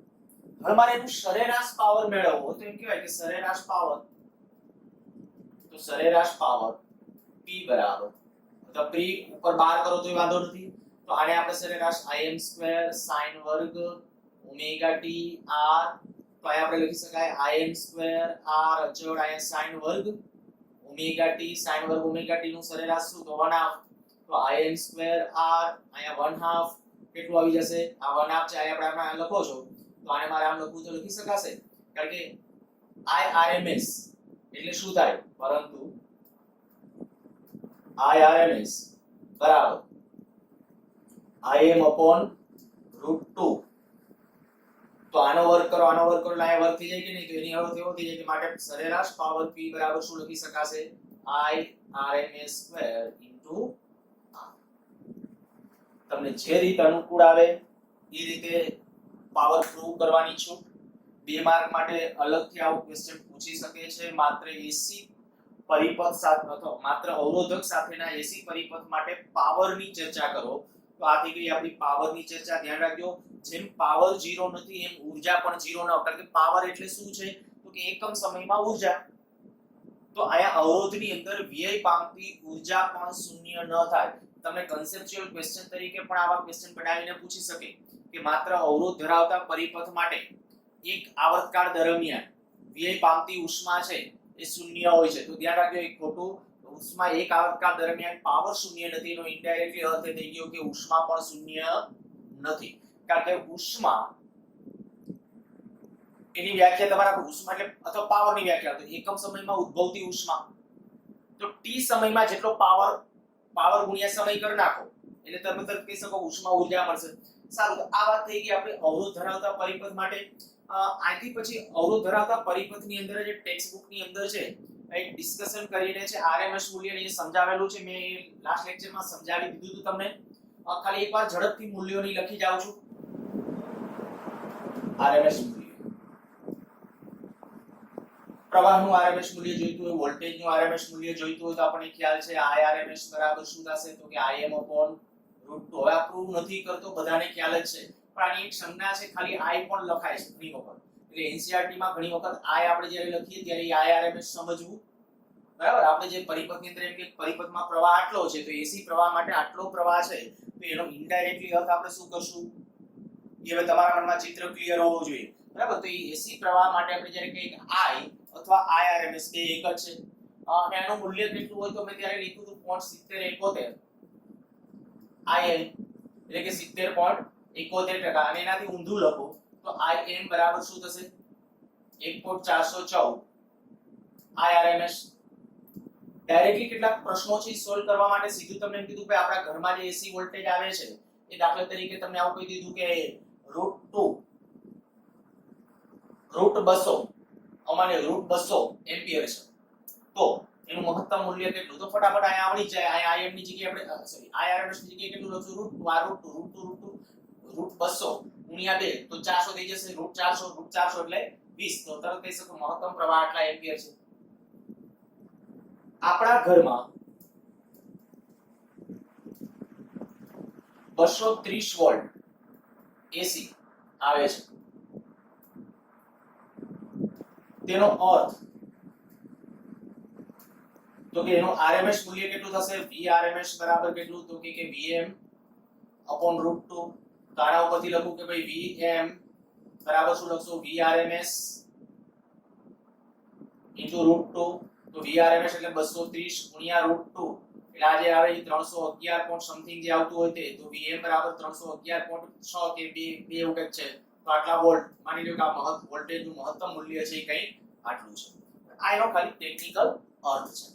હવે મારે એનું સરેરાશ પાવર મેળવવો તો એમ કહેવાય કે સરેરાશ પાવર, તો સરેરાશ પાવર p બરાબર, તો p ઉપર બાર કરો તો વાંધો નથી, તો આને આપણે સરેરાશ im2 sin વર્ગ omega t r. તો અહીંયા આપણે લખી શકાય im2 r અચળ અહીંયા sin વર્ગ omega t, sin વર્ગ omega t નું સરેરાશ શું? તો 1/2. તો im2 r અહીંયા 1/2 કેટલું આવી જશે? આ 1/2 છે, અહીંયા આપણે લખો છો તો આને મારે આમ લખવું તો લખી શકાશે, કારણ કે Irms એટલે શું થાય? પરંતુ Irms બરાબર Im/√2. તો આનો વર્ગ કરો, આનો વર્ગ કરો એટલે આ વર્ગ થઈ જાય કે નહીં? તો એની અર્થ એવો થઈ જાય કે માટે સરેરાશ પાવર p બરાબર શું લખી શકાશે? Irms2 r. તમને જે રીત અનુકૂળ આવે એ રીતે પાવર પ્રૂવ કરવાની છૂટ. 2 માર્ક માટે અલગથી આવો ક્વેશ્ચન પૂછી શકે છે. માત્ર એસી પરિપથ સાથે અથવા માત્ર અવરોધક સાથેના એસી પરિપથ માટે પાવરની ચર્ચા કરો. તો આ થઈ ગઈ આપણી પાવરની ચર્ચા. ધ્યાન રાખજો, જેમ પાવર 0 નથી એમ ઊર્જા પણ 0 ન હોય, કારણ કે પાવર એટલે શું છે? તો કે એકમ સમયમાં ઊર્જા. તો આયા અવરોધની અંદર વ્યય પામતી ઊર્જા પણ શૂન્ય ન થાય. તમને કન્સેપ્ચ્યુઅલ ક્વેશ્ચન તરીકે પણ આવા ક્વેશ્ચન બનાવીને પૂછી શકે કે માત્ર અવરોધ ધરાવતા પરિપથ માટે એક આવર્તકાળ દરમિયાન વ્યય પામતી ઉષ્મા છે એ શૂન્ય હોય છે. તો ધ્યાન રાખજો, એક ખોટું, ઉષ્મા એક આવર્તકાળ દરમિયાન પાવર શૂન્ય નથી એનો ઇનડાયરેક્ટલી અર્થ એ થઈ ગયો કે ઉષ્મા પણ શૂન્ય નથી. કારણ કે ઉષ્મા એની વ્યાખ્યા તમારા ઉષ્મા એટલે અથવા પાવરની વ્યાખ્યા તો એકમ સમયમાં ઉદ્ભવતી ઉષ્મા, તો t સમયમાં જેટલો પાવર ગુણ્યા સમય કરી નાખો એટલે તમે તરત કહી શકો ઉષ્મા ઊર્જા મળશે. સારું, તો આ વાત થઈ ગઈ આપણે અવરોધ ધરાવતા પરિપથ માટે. આથી પછી અવરોધ ધરાવતા પરિપથની અંદર જે ટેક્સ્ટ બુકની અંદર છે એક ડિસ્કશન કરીને છે RMS મૂલ્યને એ સમજાવેલું છે. મેં લાસ્ટ લેક્ચરમાં સમજાવી દીધું હતું તમને. ખાલી એકવાર ઝડપથી મૂલ્યોની લખી જાઉં છું. RMS મૂલ્ય, પ્રવાહનું RMS મૂલ્ય જોઈતું હોય, વોલ્ટેજનું RMS મૂલ્ય જોઈતું હોય તો આપણને ખ્યાલ છે Irms બરાબર શું થશે? તો કે Im/√2. હવે આ પ્રૂવ નથી કરતો, બધાને ખ્યાલ જ છે, પણ આની એક સંજ્ઞા છે, ખાલી I પણ લખાય છે ઘણી વખત. એટલે NCERT માં ઘણી વખત I આપણે જ્યારે લખીએ ત્યારે Irms સમજવું બરાબર આપણે જે પરિપથની અંદર એમ કે પરિપથમાં પ્રવાહ આટલો છે તો એસી પ્રવાહ માટે આટલો પ્રવાહ છે તો એનો ઇનડાયરેક્ટલી અર્થ આપણે શું કરશું એ હવે તમારા મનમાં ચિત્ર ક્લિયર હોવું જોઈએ બરાબર તો એસી પ્રવાહ માટે આપણે જ્યારે કહીએ I અથવા IRMS બે એક જ છે અને એનું મૂલ્ય કેટલું હોય તો મેં ત્યારે લખ્યું હતું 0.7071 IN એટલે કે 70.71% અને એનાથી ઊંધું લખો તો IM બરાબર શું થશે 1.414 IRMS ડાયરેક્ટલી કેટલાક પ્રશ્નો છે સોલ્વ કરવા માટે સીધું તમને એમ કીધું કે આપણા ઘરમાં જે એસી વોલ્ટેજ આવે છે એ દાખલા તરીકે તમને આવું કહી દીધું કે √2 √200 અમારે √200 એમ્પિયર છે તો એનું મહત્તમ મૂલ્ય કેટલું તો ફટાફટ અહીંયા આવડી જાય અહીંયા IM ની જગ્યાએ આપણે સોરી IRMS ની જગ્યાએ કેટલું લખશું √2 આ √2 ગુણ્યા 2 તો 400 થઈ જશે √400 એટલે 20 તો તરત કહી શકો મહત્તમ પ્રવાહ આટલા એમ્પિયર છે આપણા ઘરમાં 230 વોલ્ટ એસી આવે છે તેનો અર્થ તો કે એનું આરએમએસ મૂલ્ય કેટલું થશે વીઆરએમએસ બરાબર કેટલું તો કે Vm / √2 તો આના ઉપરથી લખું કે ભાઈ Vm બરાબર શું લખશો Vrms * √2 તો Vrms એટલે 230 ગુણ્યા √2 એટલે આ જે આવે એ 311 પોઈન્ટ સમથિંગ જે આવતું હોય તે તો Vm બરાબર 311.6 કે બે વખત છે તો આટલા વોલ્ટ માની લો કે આ વોલ્ટેજ નું મહત્તમ મૂલ્ય છે કંઈ આટલું છે આ એનો ખાલી ટેકનિકલ અર્થ છે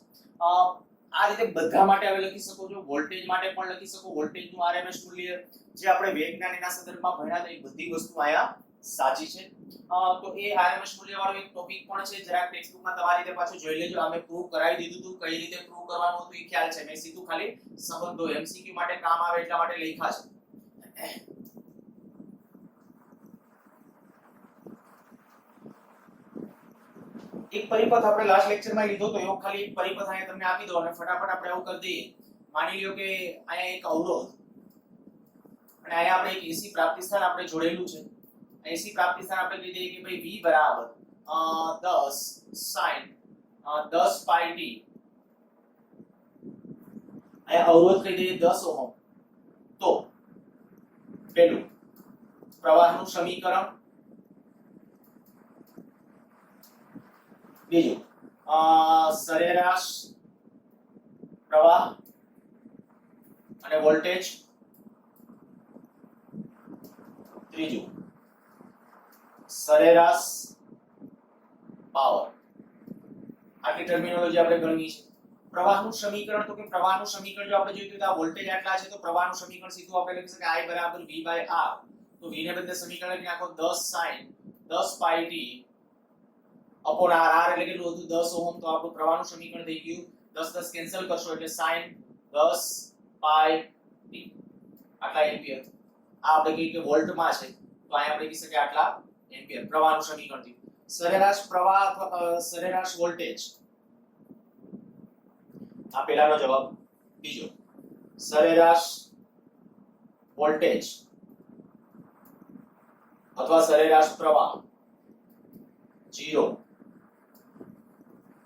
આ રીતે બધા માટે હવે લખી શકો છો વોલ્ટેજ માટે પણ લખી શકો વોલ્ટેજ નું આરએમએસ મૂલ્ય જે આપણે વૈજ્ઞાનિકના સંદર્ભમાં ભણ્યા હતા એ બધી વસ્તુ આયા સાચી છે તો એ આરએમએસ મૂલ્ય વાળો એક ટોપિક પણ છે જરાક ટેક્સ્ટબુકમાં તમારી રીતે પાછું જોઈ લેજો અમે પ્રૂવ કરાવી દીધું હતું કઈ રીતે પ્રૂવ કરવાનું હતું એ ખ્યાલ છે મેં સીધું ખાલી સંબંધો એમસીક્યુ માટે કામ આવે એટલા માટે લખ્યા છે એક પરિપથ આપણે લાસ્ટ લેક્ચરમાં લીધો તો એવો ખાલી એક પરિપથ અહીંયા તમને આપી દો અને ફટાફટ આપણે આવું કરી દઈએ માની લ્યો કે અહીંયા એક અવરોધ અને અહીંયા આપણે એક એસી પ્રાપ્તિ સ્થાન આપણે જોડેલું છે એસી પ્રાપ્તિ સ્થાન આપણે કહી દઈએ કે ભાઈ V બરાબર 10 sin 10 pi t અહીંયા અવરોધ કહી દઈએ 10 ઓહમ તો પેલું પ્રવાહનું સમીકરણ બીજું સરેરાશ પ્રવાહ અને વોલ્ટેજ ત્રીજું સરેરાશ પાવર આટલી ટર્મિનોલોજી આપણે ગણવી છે પ્રવાહનું સમીકરણ તો કે પ્રવાહનું સમીકરણ જો આપણે જોયું તો આ વોલ્ટેજ આટલા છે તો પ્રવાહનું સમીકરણ સીધું આપણે લખી શકાય I બરાબર V by R તો V ને બદલે સમીકરણ લખી નાખો 10 sin 10 pi t upon R R એટલે કેટલું હતું 10 ઓહમ તો આપણું પ્રવાહનું સમીકરણ થઈ ગયું 10 10 કેન્સલ કરશો એટલે sin 10 pi t આટલા એમ્પિયર આ આપણે કહીએ કે વોલ્ટમાં છે તો અહીંયા આપણે કહી શકીએ આટલા એમ્પિયર પ્રવાહનું સમીકરણ થયું સરેરાશ પ્રવાહ અથવા સરેરાશ વોલ્ટેજ આ પહેલાનો જવાબ બીજો સરેરાશ વોલ્ટેજ અથવા સરેરાશ પ્રવાહ 0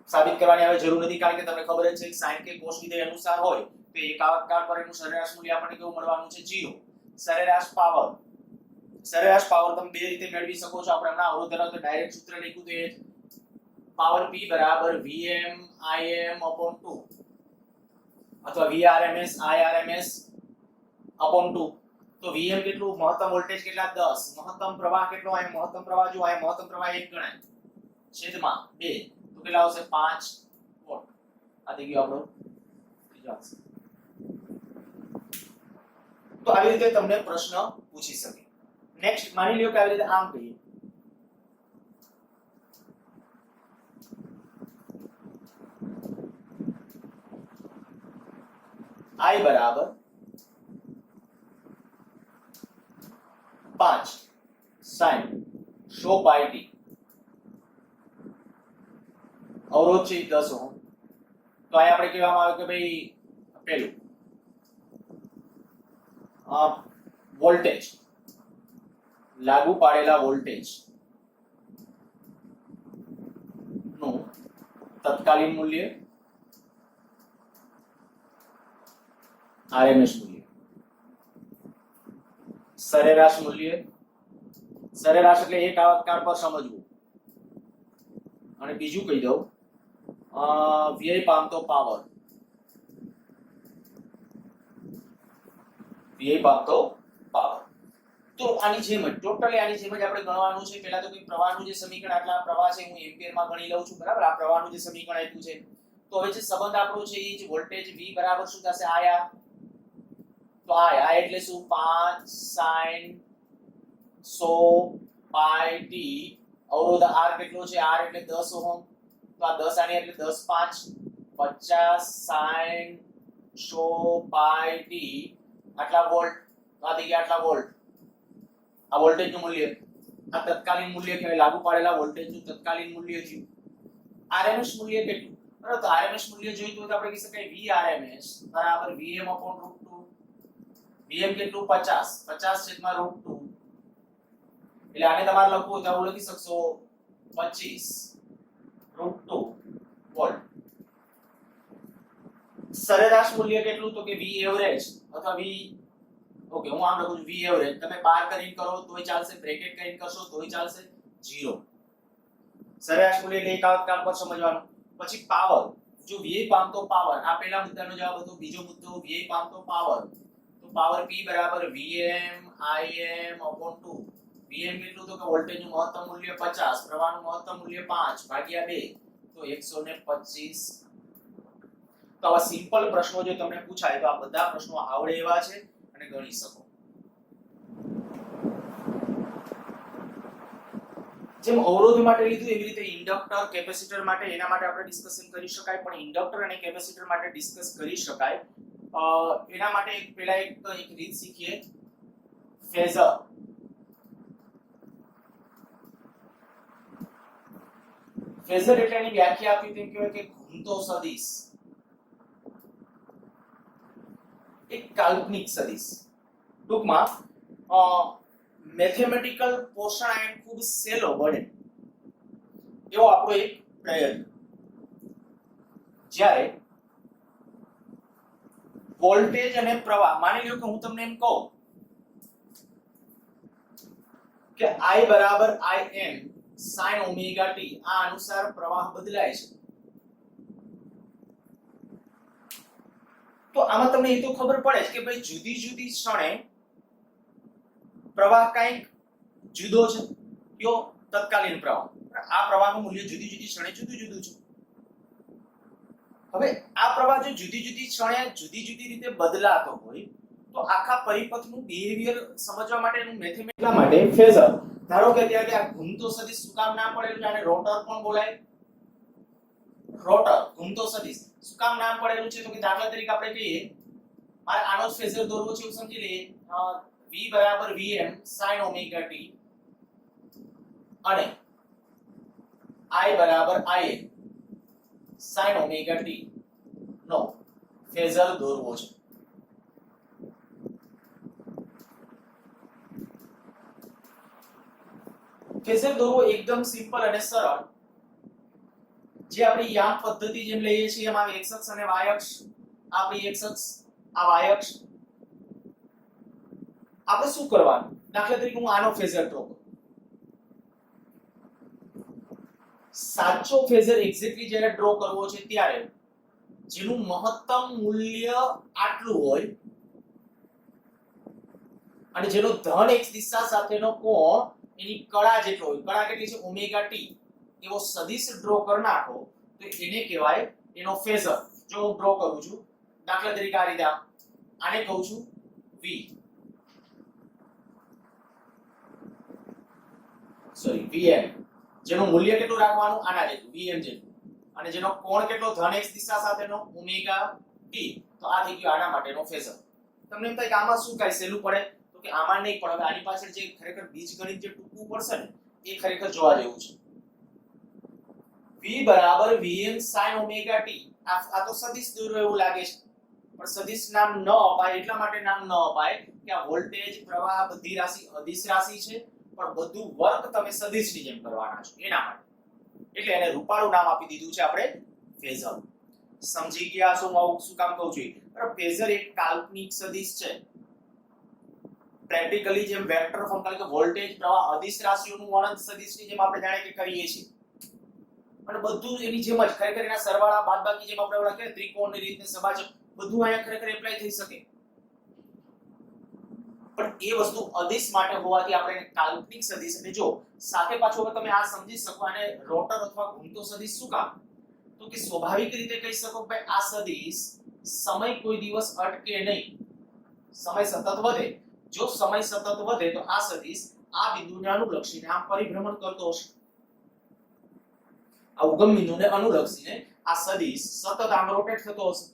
સાબિત કરવાની હવે જરૂર નથી કારણ કે તમને ખબર જ છે કે sin કે cos વિધેય અનુસાર હોય તો એકાકાર પર એનું સરેરાશ મૂલ્ય આપણને કેવું મળવાનું છે 0 સરેરાશ પાવર તમે બે રીતે મેળવી શકો છો આપણે હમણાં અવરોધ ધરાવતો ડાયરેક્ટ સૂત્ર લખ્યું તો એ પાવર P બરાબર Vm Im upon 2 અથવા Vrms Irms upon 2 તો Vm કેટલું મહત્તમ વોલ્ટેજ કેટલા 10 મહત્તમ પ્રવાહ કેટલો અહીં મહત્તમ પ્રવાહ જો અહીં મહત્તમ પ્રવાહ 1 ગણાય છેદમાં 2 તો કેટલા આવશે 5 વોટ આ થઈ ગયો આપણો ત્રીજો આન્સર તો આવી રીતે તમને પ્રશ્ન પૂછી શકે નેક્સ્ટ માની લ્યો કે આવી રીતે આમ કહીએ I બરાબર 5 sin 100 pi t અવરોધ છે 10 ઓહમ તો અહીં આપણે કહેવામાં આવે કે ભાઈ પેલું વોલ્ટેજ લાગુ પાડેલા વોલ્ટેજ નું તત્કાલીન મૂલ્ય આરએમએસ મૂલ્ય, સરેરાશ મૂલ્ય, સરેરાશ એટલે એક આવકકાળ પર સમજવું, અને બીજું કહી દઉં વ્યય પામતો પાવર, વ્યય પામતો પાવર. તો આની જેમ જ ટોટલી આની જેમ જ આપણે ગણવાનું છે. પહેલા તો કે પ્રવાહનું જે સમીકરણ, આટલા પ્રવાહ છે હું એમ્પિયરમાં ગણી લઉં છું, બરાબર. આ પ્રવાહનું જે સમીકરણ આપ્યું છે, તો હવે જે સંબંધ આપણો છે એ જ વોલ્ટેજ V બરાબર શું થશે, આયા. તો આ એટલે શું, 5 sin 100 pi t. અવરોધ R કેટલો છે, R એટલે 10 ઓહમ, તો આ 10 આની એટલે 10 5 50 sin 100 pi t આટલા વોલ્ટ. તો આ થઈ ગયા આટલા વોલ્ટ. આ વોલ્ટેજનું મૂલ્ય, આ તત્કાલીન મૂલ્ય કહેવાય, લાગુ પાડેલા વોલ્ટેજનું તત્કાલીન મૂલ્ય થયું. આરએમએસ મૂલ્ય કેટલું, બરાબર. તો આરએમએસ મૂલ્ય જોઈતું હોય તો આપણે કહી શકાય Vrms બરાબર Vm/√2. Vm કેટલું, 50 50/√2. એટલે આને તમારે લખવું હોય તો આવું લખી શકશો 25√2 વોલ્ટ. સરેરાશ મૂલ્ય કેટલું, તો કે V એવરેજ અથવા V, ઓકે હું આમ લખું છું V એવરેજ. તમે બાર કરીને કરો તોય ચાલશે, બ્રેકેટ કરીને કરશો તોય ચાલશે, 0. સરેરાશ મૂલ્ય એટલે એક આવકકાળ પર સમજવાનું. પછી પાવર, જો વ્યય પામતો પાવર, આ પહેલા મુદ્દાનો જવાબ હતો. બીજો મુદ્દો વ્યય પામતો પાવર, તો પાવર P બરાબર Vm Im/2. Vm કેટલું, તો કે વોલ્ટેજનું મહત્તમ મૂલ્ય 50, પ્રવાહનું મહત્તમ મૂલ્ય 5 ભાગ્યા 2, તો 125. તો આવા સિમ્પલ પ્રશ્નો જો તમને પૂછાય તો આ બધા પ્રશ્નો આવડે એવા છે અને ગણી શકો. જેમ અવરોધ માટે લીધું એવી રીતે ઇન્ડક્ટર, કેપેસિટર માટે, એના માટે આપણે ડિસ્કશન કરી શકાય, પણ ઇન્ડક્ટર અને કેપેસિટર માટે ડિસ્કસ કરી શકાય. એના માટે પહેલા એક રીત શીખીએ, ફેઝર. ફેઝર એટલે એની વ્યાખ્યા આપી તેમ કહેવાય કે ઘૂમતો સદિશ, એક કાલ્પનિક સદિશ. ટૂંકમાં મેથેમેટિકલ પોષણ એ ખૂબ સેલો બને એવો આપણો એક પ્રયત્ન. જ્યારે વોલ્ટેજ અને પ્રવાહ, માની લો કે હું તમને એમ કહું કે I બરાબર Im sin ઓમેગા t, આ અનુસાર પ્રવાહ બદલાય છે. તો આમાં તમને એ તો ખબર પડે છે કે ભાઈ જુદી જુદી ક્ષણે પ્રવાહ કંઈક જુદો છે. કયો, તત્કાલીન પ્રવાહ. આ પ્રવાહનું મૂલ્ય જુદી જુદી ક્ષણે જુદું જુદું છે. હવે આ પ્રવાહ જો જુદી જુદી ક્ષણે જુદી જુદી રીતે બદલાતો હોય તો આખા પરિપથનું બિહેવિયર સમજવા માટેનું મેથેમેટિક્સ માટે ફેઝર. ધારો કે અત્યારે આ ઘૂમતો સદિશ શું કામ નામ પડેલું છે, આને રોટર પણ બોલાય. રોટર, ઘૂમતો સદિશ શું કામ નામ પડેલું છે, તો કે દાખલા તરીકે આપણે કહીએ મારે આનો જ ફેઝર દોરવો છે એવું સમજી લઈએ. V બરાબર Vm sin ઓમેગા t અને I બરાબર Im sin ઓમેગા t નો ફેઝર દોરવો છે. ફેઝર દોરવો એકદમ સિમ્પલ અને સરળ. જે આપણી યામ પદ્ધતિ જેમ લઈએ છીએ એમાં x અક્ષ અને y અક્ષ, આપણી x અક્ષ, આ y અક્ષ. આપણે શું કરવાનું, દાખલા તરીકે હું આનો ફેઝર ડ્રો કરું. સાચો ફેઝર એક્ઝેક્ટલી જ્યારે ડ્રો કરવો છે ત્યારે જેનું મહત્તમ મૂલ્ય આટલું હોય અને જેનો ધન x દિશા સાથેનો કોણ એની કળા જેટલો હોય, કળા કેટલી છે ઓમેગા t, એવો સદિશ ડ્રો કરી નાખો તો એને કહેવાય એનો ફેઝર. જો હું ડ્રો કરું છું દાખલા તરીકે આ રીતે, આને કહું છું V, સોરી Vm, જેનું મૂલ્ય કેટલું રાખવાનું, આના જેટલું Vm જેટલું, અને જેનો કોણ કેટલો ધન x દિશા સાથેનો ઓમેગા t, તો આ થઈ ગયો આના માટેનો ફેઝર. તમને એમ થાય કે આમાં શું કાઈ સહેલું પડે, તો કે આમાં નહીં, પણ હવે આની પાછળ જે ખરેખર બીજગણિત જે ટૂંકવું પડશે ને એ ખરેખર જોવા જેવું છે. V બરાબર Vm sin ઓમેગા t, આ તો સદિશ દોરો એવું લાગે છે, પણ સદિશ નામ ન અપાય. એટલા માટે નામ ન અપાય કે આ વોલ્ટેજ, પ્રવાહ બધી રાશિ અદિશ રાશિ છે, પણ બધું વર્ક તમે સદિશની જેમ કરવાના છો એના માટે. એટલે એને રૂપાળું નામ આપી દીધું છે આપણે ફેઝર. સમજી ગયા છો હું આવું શું કામ કહું છું? બરાબર, ફેઝર એક કાલ્પનિક સદિશ છે. પ્રેક્ટિકલી જેમ વેક્ટર ફોર્મ એટલે કે વોલ્ટેજ પ્રવાહ અદિશ રાશિઓનું વર્ણન સદિશની જેમ આપણે જાણે કે કરીએ છીએ, અને બધું એની જેમ જ ખરેખર એના સરવાળા બાદબાકી જેમ આપણે ઓળખીએ ત્રિકોણની રીતને સભાજક બધું અહીંયા ખરેખર એપ્લાય થઈ શકે, પણ એ વસ્તુ અદિશ માટે હોવાથી આપણે એને કાલ્પનિક સદિશ. અને જો સાથે પાછું હવે તમે આ સમજી શકો આને રોટર અથવા ઘૂમતો સદિશ શું કામ, તો કે સ્વાભાવિક રીતે કહી શકો કે ભાઈ આ સદિશ સમય કોઈ દિવસ અટકે નહીં, સમય સતત વધે. જો સમય સતત વધે તો આ સદિશ આ બિંદુને અનુલક્ષીને આમ પરિભ્રમણ કરતો હશે, આ ઉગમ બિંદુને અનુલક્ષીને આ સદિશ સતત આમ રોટેટ થતો હશે,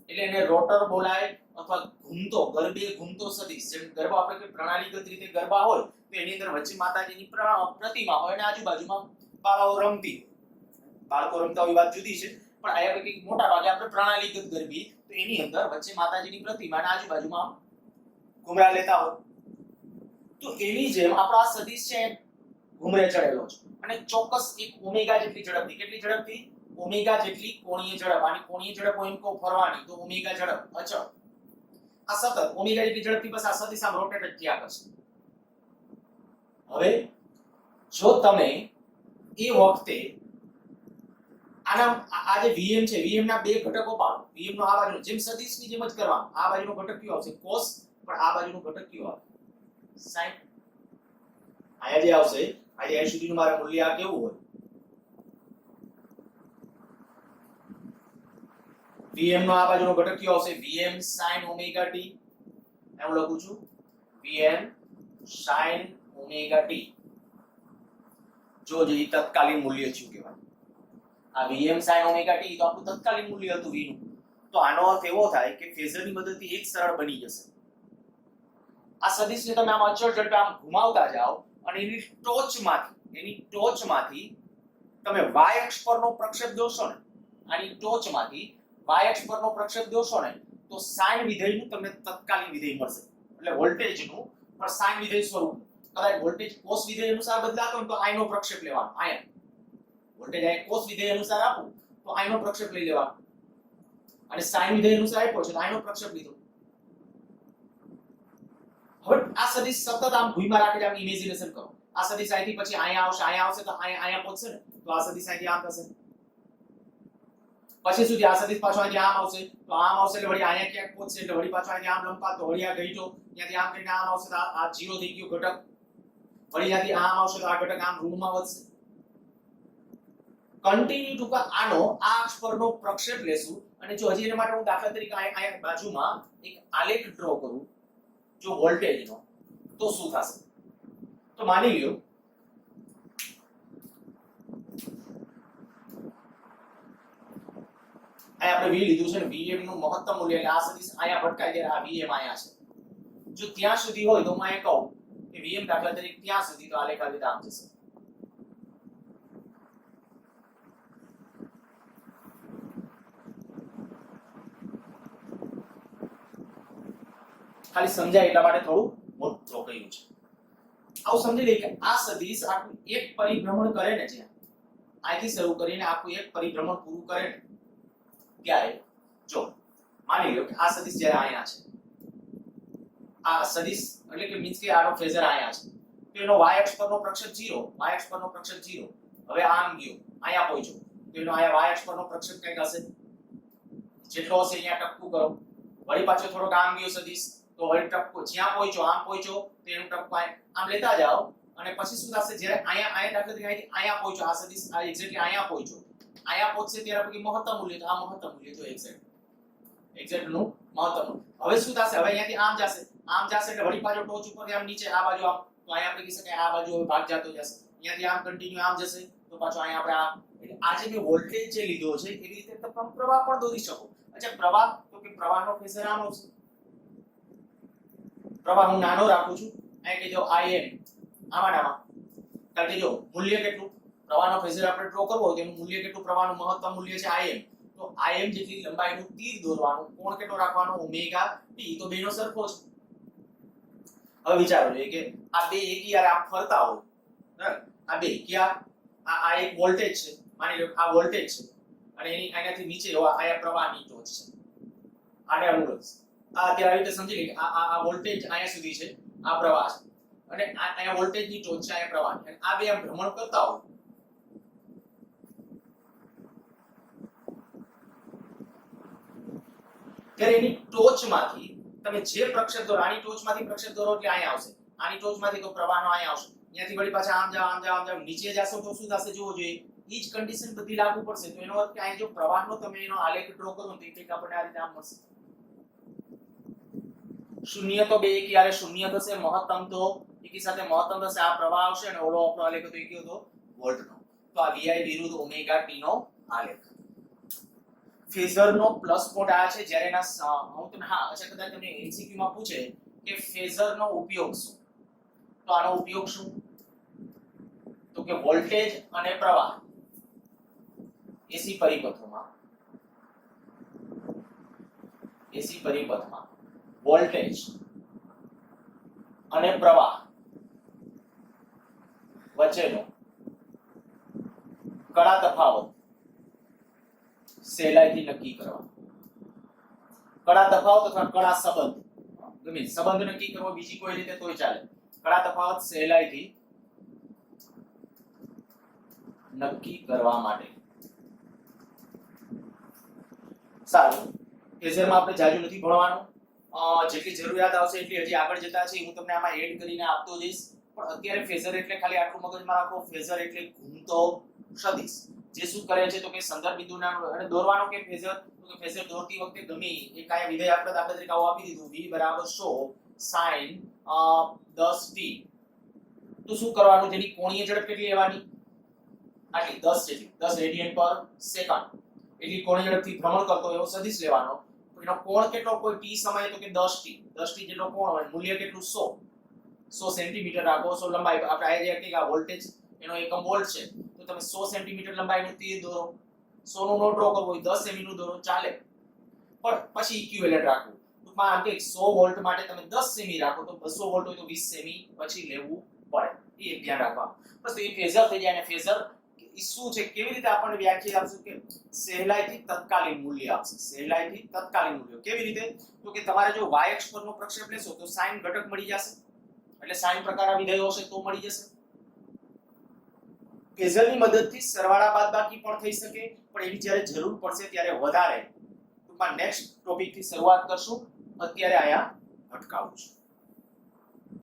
એટલે એને રોટર બોલાય અથવા ઘૂમતો ગરબે ઘૂમતો સદિશ. જેમ ગરબા આપણે કે પ્રણાલીગત રીતે ગરબા હોય તો એની અંદર વચ્ચે માતાજીની પ્રતિમા હોય અને આજુબાજુમાં બાળકો રમતી, બાળકો રમતા હોય વાત જુદી છે, પણ આયા કે મોટા ભાગે આપણે પ્રણાલીગત ગરબી તો એની અંદર વચ્ચે માતાજીની પ્રતિમા અને આજુબાજુમાં ઘુમરા લેતા હોય, તો એની જેમ આપણો આ સદિશ છે ઘુમરે ચડેલો છે અને ચોક્કસ એક ઓમેગા જેટલી ઝડપથી, કેટલી ઝડપથી? ઓમેગા જેટલી કોણીય ઝડપ. આની કોણીય ઝડપ હોય એમ કહો ફરવાની, તો ઓમેગા ઝડપ અચળ. આ સતત ઓમેગા જેટલી ઝડપથી બસ આ સદિશ આમ રોટેટ જ થયા કરશે. હવે જો તમે એ વખતે આના આ જે vm છે, vm ના બે ઘટકો પાડો. vm નો આ બાજુનો જેમ સદિશની જેમ જ કરવાનું, આ બાજુનો ઘટક કયો આવશે? cos, પણ આ બાજુનો ઘટક કયો આવે? sin. આયા જે આવશે આજે અહીં સુધીનું મારું મૂલ્ય આ કેવું હોય? vm નો આ બાજુનો ઘટક કયો આવશે? vm sin omega t. એમ લખું છું vm sin omega t. જો જે તત્કાલીન મૂલ્ય છે કહેવાય આ vm sin omega t, તો આપણું તત્કાલીન મૂલ્ય હતું v નું. તો આનો અર્થ એવો થાય કે ફેઝરની મદદથી એક સરળ બની જશે. આ સદિશને તમે આમ અચળ ઝડપે આમ ઘુમાવતા જાઓ અને એની ટોચમાંથી તમે y અક્ષ પરનો પ્રક્ષેપ દોરશો ને, આની ટોચમાંથી y અક્ષ પરનો પ્રક્ષેપ દોરશો ને તો sin વિધેયનું તમને તત્કાલીન વિધેય મળશે. એટલે વોલ્ટેજનું પણ sin વિધેય સ્વરૂપ. કદાચ વોલ્ટેજ cos વિધેય અનુસાર બદલાતો હોય તો i નો પ્રક્ષેપ લેવાનો. આયા વોલ્ટેજ આ cos વિધેય અનુસાર આપું તો i નો પ્રક્ષેપ લઈ લેવાનો, અને sin વિધેય અનુસાર આપ્યો છે તો i નો પ્રક્ષેપ લીધો. હવે આ સદિશ સતત આમ ભૂમિમાં રાખી આમ ઇમેજિનેશન કરો. આ સદિશ અહીંથી પછી અહીંયા આવશે તો અહીંયા પહોંચશે ને તો આ સદિશ અહીંથી આમ થશે, પછી સુધી આ સદિશ પાછો અહીંથી આમ આવશે તો આમ આવશે એટલે વળી અહીંયા ક્યાંક પહોંચશે એટલે વળી પાછો અહીંથી આમ લંબાત તો વળી આ ગઈટો ત્યાંથી આમ કરીને આમ આવશે તો આ 0 થઈ ગયો ઘટક, વળી અહીંથી આમ આવશે તો આ ઘટક આમ ઋણમાં વધશે. કન્ટિન્યુ ટુકા આનો આ અક્ષ પરનો પ્રક્ષેપ લેશું. અને જો હજી એના માટે હું દાખલા તરીકે અહીંયા બાજુમાં એક આલેખ ડ્રો કરું જો વોલ્ટેજનો, તો શું થશે? તો માની લ્યો આ આપણે v લીધું છે ને, vm નું મહત્તમ મૂલ્ય એટલે આ સદિશ અહીંયા ભટકાય ત્યારે આ vm અહીંયા છે. જો ત્યાં સુધી હોય તો હું અહીંયા કહું કે vm દાખલા તરીકે ત્યાં સુધી, તો આલેખ આ રીતે આમ જશે. ખાલી સમજાય એટલા માટે થોડું મોટું કહ્યું છે. આવું સમજી લઈએ કે આ સદિશ આખું એક પરિભ્રમણ કરે ને, જ્યાં અહીંથી શરૂ કરીને આખું એક પરિભ્રમણ પૂરું કરે ને ત્યારે જો માની લો કે આ સદિશ જ્યારે અહીંયા છે, આ સદિશ એટલે કે મીન્સ કે આનો ફેઝર અહીંયા છે તો એનો y અક્ષ પરનો પ્રક્ષેપ 0, y અક્ષ પરનો પ્રક્ષેપ 0. હવે આમ ગયો અહીંયા પહોંચ્યો તો એનો અહીંયા y અક્ષ પરનો પ્રક્ષેપ કંઈક હશે, જેટલો હશે અહીંયા ટપકું કરો. વળી પાછો થોડોક આમ ગયો સદિશ તો વળી ટપકો જ્યાં પહોંચ્યો આમ પહોંચ્યો તો એનું ટપકો આમ લેતા જાઓ અને પછી શું થશે? જ્યારે અહીંયા દાખલા તરીકે અહીંયા પહોંચ્યો આ સદિશ આ એક્ઝેક્ટલી અહીંયા પહોંચ્યો, અહીંયા પહોંચશે ત્યારે પછી મહત્તમ મૂલ્ય, તો આ મહત્તમ મૂલ્ય જો એક્ઝેક્ટ નું મહત્તમ. હવે શું થશે? હવે અહીંયાથી આમ જશે એટલે વળી પાછો ટોચ ઉપર આમ નીચે આ બાજુ આમ, તો અહીંયા આપણે કહી શકાય આ બાજુ હવે ભાગ જતો જશે. અહીંયાથી આમ કન્ટિન્યુ આમ જશે તો પાછો અહીંયા આપણે આ જે મેં વોલ્ટેજ જે લીધો છે એવી રીતે તમે પ્રવાહ પણ દોરી શકો. અચ્છા પ્રવાહ, તો કે પ્રવાહનો ફેઝર આમ આવશે. પ્રવાહ હું નાનો રાખું છું, અહીં કે જો im આમાં કારણ કે જો મૂલ્ય કેટલું પ્રવાહનો ફેઝર આપણે ડ્રો કરવો હોય તો એનું મૂલ્ય કેટલું? પ્રવાહનું મહત્તમ મૂલ્ય છે im, તો im જેટલી લંબાઈનું તીર દોરવાનું, કોણ કેટલો રાખવાનો? Omega t. તો બેનો સરખો છે. હવે વિચારો જોઈએ કે આ બે એકી યાર આમ ફરતા હોય, આ બે ક્યાં આ એક વોલ્ટેજ છે, માની લો આ વોલ્ટેજ છે અને એની આનાથી નીચે આયા પ્રવાહની ટોચ છે, આને અનુરૂપ આ અત્યારે આવી રીતે સમજી લે કે આ વોલ્ટેજ અહીંયા સુધી છે, આ પ્રવાહ છે, અને અહીંયા વોલ્ટેજની ટોચ છે, અહીંયા પ્રવાહ, અને આ બે ભ્રમણ કરતા હોય ત્યારે એની ટોચમાંથી તમે જે પ્રક્ષેપ દોરો, આની ટોચમાંથી પ્રક્ષેપ દોરો એટલે અહીંયા આવશે, આની ટોચમાંથી તો પ્રવાહનો અહીંયા આવશે, અહીંયાથી વળી પાછા આમ જાવ આમ જાવ આમ જાવ નીચે જાશો તો શું થશે જોવો જોઈએ, ઈ જ કન્ડિશન બધી લાગુ પડશે. તો એનો અર્થ કે અહીંયા જો પ્રવાહનો તમે એનો આલેખ ડ્રો કરો તો કંઈક આપણને આ રીતે આમ મળશે. શૂન્ય તો બે એકી આરે શૂન્ય થશે, મહત્તમ તો એકી સાથે મહત્તમ થશે, આ પ્રવાહ આવશે અને ઓલો આપણો આલેખ તો એ કયો હતો વોલ્ટનો. તો આ VI વિરુદ્ધ ઓમેગા ટી નો આલેખ. ફેઝરનો પ્લસ પોઈન્ટ આ છે જ્યારે એના હું તમને અચ્છા કદાચ તમને MCQ માં પૂછે કે ફેઝરનો ઉપયોગ શું, તો આનો ઉપયોગ શું, તો કે વોલ્ટેજ અને પ્રવાહ એસી પરિપથમાં વોલ્ટેજ અને પ્રવાહ વચ્ચેનો કડા તફાવત સહેલાઈથી નક્કી કરવા. કડા તફાવત અથવા કડા સંબંધ, ગમે સંબંધ નક્કી કરવો બીજી કોઈ રીતે તોય ચાલે. કડા તફાવત સહેલાઈથી નક્કી કરવા માટે. સારું, ફેઝરમાં આપણે જાજુ નથી ભણવાનું, જેટલી જરૂરિયાત આવશે એટલી હજી આગળ જતા છે હું તમને આમાં એડ કરીને આપતો જઈશ. પણ અત્યારે ફેઝર એટલે ખાલી આટલું મગજમાં રાખો, ફેઝર એટલે ઘૂમતો સદિશ. જે શું કરે છે તો કે સંદર્ભ બિંદુના અને દોરવાનો કે ફેઝર, તો કે ફેઝર દોરતી વખતે ગમે એક આયા વિધેય આપણે દાખલા તરીકે આવું આપી દીધું v = 100 sin 10t. તો શું કરવાનું, જેની કોણીય ઝડપ કેટલી લેવાની, આટલી 10 જેટલી, 10 રેડિયન પર સેકન્ડ એટલી કોણીય ઝડપથી ભ્રમણ કરતો એવો સદિશ લેવાનો. તો એનો કોણ કેટલો, કોઈ t સમયે તો કે 10t જેટલો કોણ હોય, મૂલ્ય કેટલું 100 સેન્ટીમીટર રાખો, 100 લંબાઈ. આપણે આ જે કે આ વોલ્ટેજ એનો એકમ વોલ્ટ છે, તો તમે 100 સેન્ટીમીટર લંબાઈનું તીર દોરો, 100 નો ડ્રો કરવો હોય 10 સેમી નું દોરો ચાલે, પણ પછી ઇક્વિવેલન્ટ રાખવું. ટૂંકમાં આમ કે 100 વોલ્ટ માટે તમે 10 સેમી રાખો તો 200 વોલ્ટ હોય તો 20 સેમી પછી લેવું પડે, એ ધ્યાન રાખવાનું. બસ એ ફેઝર થઈ જાય. અને ફેઝર શું છે, કેવી રીતે આપણને વ્યાખ્યા આપશે કે સહેલાઈથી તત્કાલીન મૂલ્ય આપશે. સહેલાઈથી તત્કાલીન મૂલ્ય કેવી રીતે, તો કે તમારે જો y અક્ષ પરનો પ્રક્ષેપ લેશો તો sin ઘટક મળી જશે, એટલે sin પ્રકારના વિધેયો હશે તો મળી જશે. ફેઝરની મદદથી સરવાળા બાદબાકી પણ થઈ શકે, પણ એની જ્યારે જરૂર પડશે ત્યારે વધારે. ટૂંકમાં નેક્સ્ટ ટોપિક થી શરૂઆત કરશું, અત્યારે આયા અટકાવું છું.